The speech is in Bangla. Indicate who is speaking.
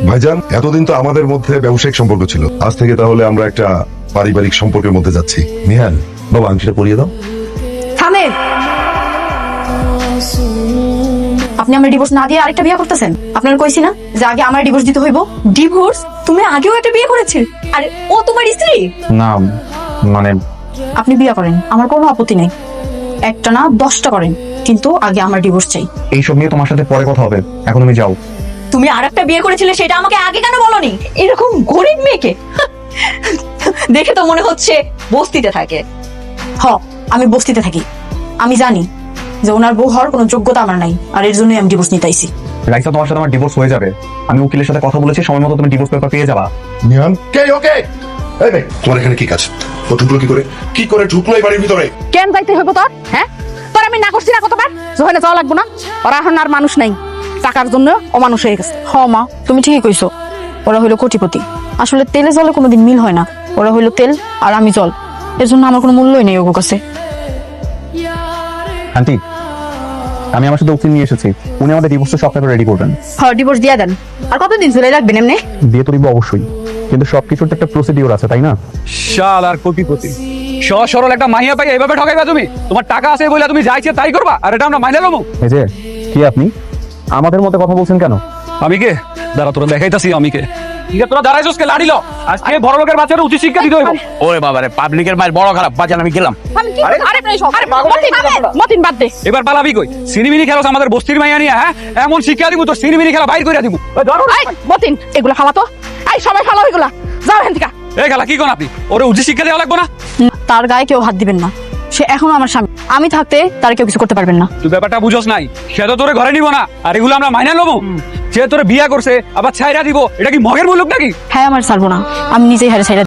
Speaker 1: ভাইজান, এতদিন তো আমাদের মধ্যে ব্যবসায়িক সম্পর্ক ছিল, আজ থেকে তাহলে আমরা একটা পারিবারিক সম্পর্কের মধ্যে যাচ্ছি। নিহান, বাবা আংটিটা পরিয়ে দাও।
Speaker 2: থামেন। আপনি আমার ডিভোর্স না দিয়ে আরেকটা বিয়ে করতেছেন? আপনার কইছি না যে আগে আমার ডিভোর্স দিতে হইব? ডিভোর্স? তুমি আগেও একটা বিয়ে করেছিল, আর ও তোমার স্ত্রী?
Speaker 3: না মানে
Speaker 2: আপনি বিয়ে করেন, আমার কোনো আপত্তি নেই, একটা না 10টা করেন, কিন্তু আগে আমার ডিভোর্স চাই।
Speaker 3: এইসব নিয়ে তোমার সাথে পরে কথা হবে, এখন তুমি যাও।
Speaker 2: তুমি আরেকটা বিয়ে করেছিলে, সেটা আমাকে আগে কেন বলনি? এরকম গরিব মেয়েকে দেখে তো মনে হচ্ছে বস্তিতে থাকে। হ, আমি বস্তিতে থাকি। আমি জানি যে ওনার বউ হওয়ার কোনো যোগ্যতা আমার নাই, আর এর জন্যই আমি ডিভোর্স নিতে আইছি।
Speaker 3: রাইসা, তোমার সাথে আমার ডিভোর্স হয়ে যাবে। আমি উকিলের সাথে কথা বলেছি, সময় মতো তুমি ডিভোর্স পেপার পেয়ে যাবা।
Speaker 1: নিহান, কে ওকে? এই মেয়ে, তোমার এখানে কি কাজ? ও ঢুকলো কি করে ঢুকলো এই বাড়ির ভিতরে?
Speaker 4: কেন যাইতে হইব তোর? হ্যাঁ, তোর আমি না করছি না কতবার, ওখানে যাওয়া লাগবো না? ওরা এখন আর মানুষ নাই, টাকার জন্য অমানুষ হয়ে গেছে।
Speaker 2: হ মা, তুমি ঠিকই কইছো, ওরা হইলো কোটিপতি। আসলে তেলে জলে কোনোদিন মিল হয় না, ওরা হইলো তেল আর আমি জল, এর জন্য আমার কোনো মূল্যই নেই ওগো কাছে।
Speaker 3: আন্টি, আমি আমার সাথে উকিল নিয়ে এসেছি, উনি আমাদের ডিভোর্সের সব পেপার রেডি করবেন।
Speaker 4: হ্যাঁ, ডিভোর্স দিয়ে দেন। আর কতদিন চলে রাখবেন এমনি?
Speaker 3: বিয়ে তো দিব অবশ্যই, কিন্তু সবকিছুর তো একটা প্রসিডিওর আছে, তাই না?
Speaker 5: শাল আর কোটিপতি সহজ সরল একটা মাইয়া পাই এইভাবে ঠকাইবা তুমি? তোমার টাকা আছে বলে তুমি যা ইচ্ছে তাই করবা, আর এটা আমরা মাইনে নেবো?
Speaker 3: এই যে কি আপনি আমাদের মধ্যে কথা বলছেন কেন?
Speaker 5: আমি কে? দাঁড়া, তোরা দেখাইতাছি আমি কে। ঠিক আছে, তোরা দাঁড়াইছিস কে? লাড়িল আজকে বড় লোকের বাচ্চারা উচিত শিক্ষা দিতে হইব।
Speaker 6: ওরে বাবা রে, পাবলিকের মাইল বড় খারাপ, বাজান আমি গেলাম।
Speaker 4: আমি কি আরে মতিন বাদ দে।
Speaker 5: এবার পালাবি কই? সিনিমিনি খেলা আমাদের বস্তির মাইয়া নিয়ে, হ্যাঁ? এমন শিক্ষা দিব তোর সিনিমিনি খেলা বাইর করে দিব।
Speaker 4: এই মতিন, এগুলা খাওয়া তো, এই সবাই খাওয়া এগুলা, যাও এখান থেকে।
Speaker 5: এই খেলা কি কোন আপনি? ওরে উচিত শিক্ষা দেওয়া লাগবে না?
Speaker 2: তার গায়ে কেউ হাত দিবেন না, সে এখনো আমার স্বামী, আমি থাকতে তার কেউ কিছু করতে পারবেন না।
Speaker 5: তুই ব্যাপারটা বুঝোস নাই, সে তো তোরে ঘরে নিব না, আর এগুলো আমরা মাইনা নেবো। সে তোরে বিয়া করছে আবার ছাইরা দিব, এটা কি মগের মুলুক নাকি?
Speaker 2: হ্যাঁ, আমার ছাড়বো না, আমি নিজেই হারে ছাইরা